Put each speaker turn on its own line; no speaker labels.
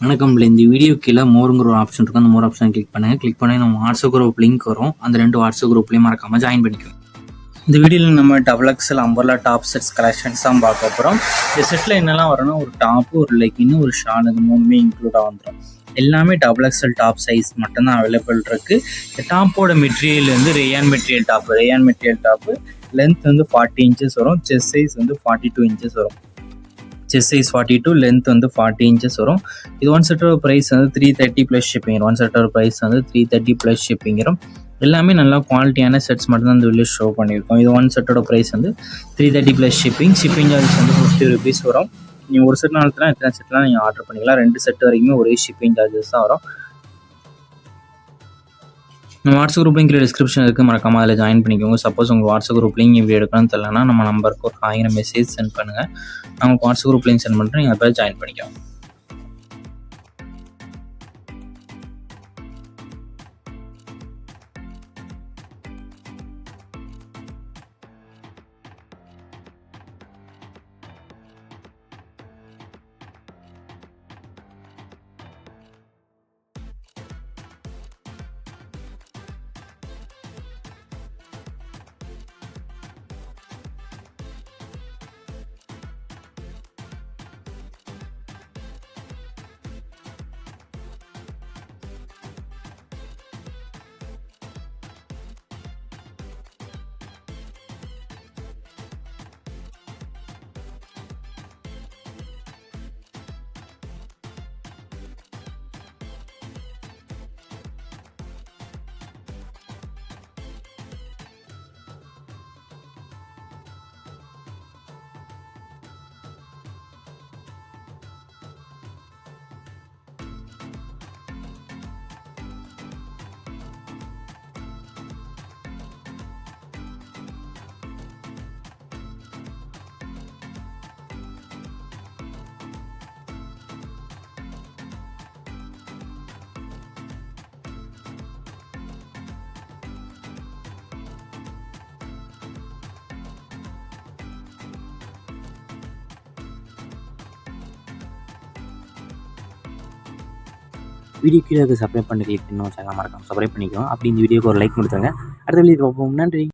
வணக்கம். இந்த வீடியோ கீழே மோருங்கிற ஒரு ஆப்ஷன் இருக்கும். அந்த மோர் ஆப்ஷன் கிளிக் பண்ணுங்கள். கிளிக் பண்ணி நம்ம வாட்ஸ்அப் குரூப் லிங்க் வரும். அந்த 2 வாட்ஸ்அப் குரூப்லேயும் மறக்காமல் ஜாயின் பண்ணிக்கோங்க. இந்த வீடியோவில் நம்ம XXL umbrella top sets collections தான் பார்க்க போகிறோம். இந்த செட்டில் என்னெல்லாம் வரும்னா ஒரு டாப்பு, ஒரு லெக்கின்னு, ஒரு ஷால், இது 3மே இன்க்ளூடாக வந்துடும். எல்லாமே XXL டாப் சைஸ் மட்டும்தான் அவைலபிள் இருக்குது. இந்த டாப்போட மெட்டீரியல் வந்து ரேயான் மெட்டீரியல் டாப்பு. லென்த் வந்து 40 inches வரும். செஸ்ட் சைஸ் வந்து 42 inches வரும். செஸ்ட் சைஸ் 42, லென்த் வந்து 40 inches வரும். இது ஒன் செட்டோட ப்ரைஸ் வந்து 330 ப்ளஸ் ஷிப்பிங். ஒன் செட்டோட ப்ரைஸ் வந்து 330 ப்ளஸ் ஷிப்பிங் வரும். எல்லாமே நல்லா குவாலிட்டியான செட்ஸ் மட்டும்தான் இந்த வீடியோ ஷோ பண்ணியிருக்கோம். இது ஒன் செட்டோட ப்ரைஸ் வந்து 330 ப்ளஸ் ஷிப்பிங் சார்ஜஸ் வந்து 50 rupees வரும். நீங்கள் ஒரு செட் நாளத்தில் எத்தனை செட்லாம் நீங்கள் ஆர்டர் பண்ணிக்கலாம். 2 செட் வரைக்குமே ஒரே ஷிப்பிங் சார்ஜஸ் தான் வரும். நம்ம வாட்ஸ்அப் குரூப் லிங்க் டிஸ்கிரிப்ஷன் இருக்குது, மறக்காமல் அதில் ஜாயின் பண்ணிக்கோங்க. சப்போஸ் உங்கள் வாட்ஸ்அப் குரூப் லிங்க் இப்படி எடுக்கணும்னு தெரியலனா நம்ம நம்பருக்கு ஒரு 1000 மெசேஜ் சென்ட் பண்ணுங்கள். நான் உங்களுக்கு வாட்ஸ்அப் குரூப் லிங்க் சென்ட் பண்ணுறேன். நீங்கள் அதை ஜாயின் பண்ணிக்கோங்க. வீடியோ கீழே சப்ஸ்கிரைப் பண்ணி கிளிக் பண்ணி சேனல் மறக்காம சப்ஸ்கிரைப் பண்ணிக்கோங்க. அப்படி இந்த வீடியோக்கு ஒரு லைக் கொடுத்துருங்க. அடுத்த வீடியோ பார்ப்போம். நன்றி.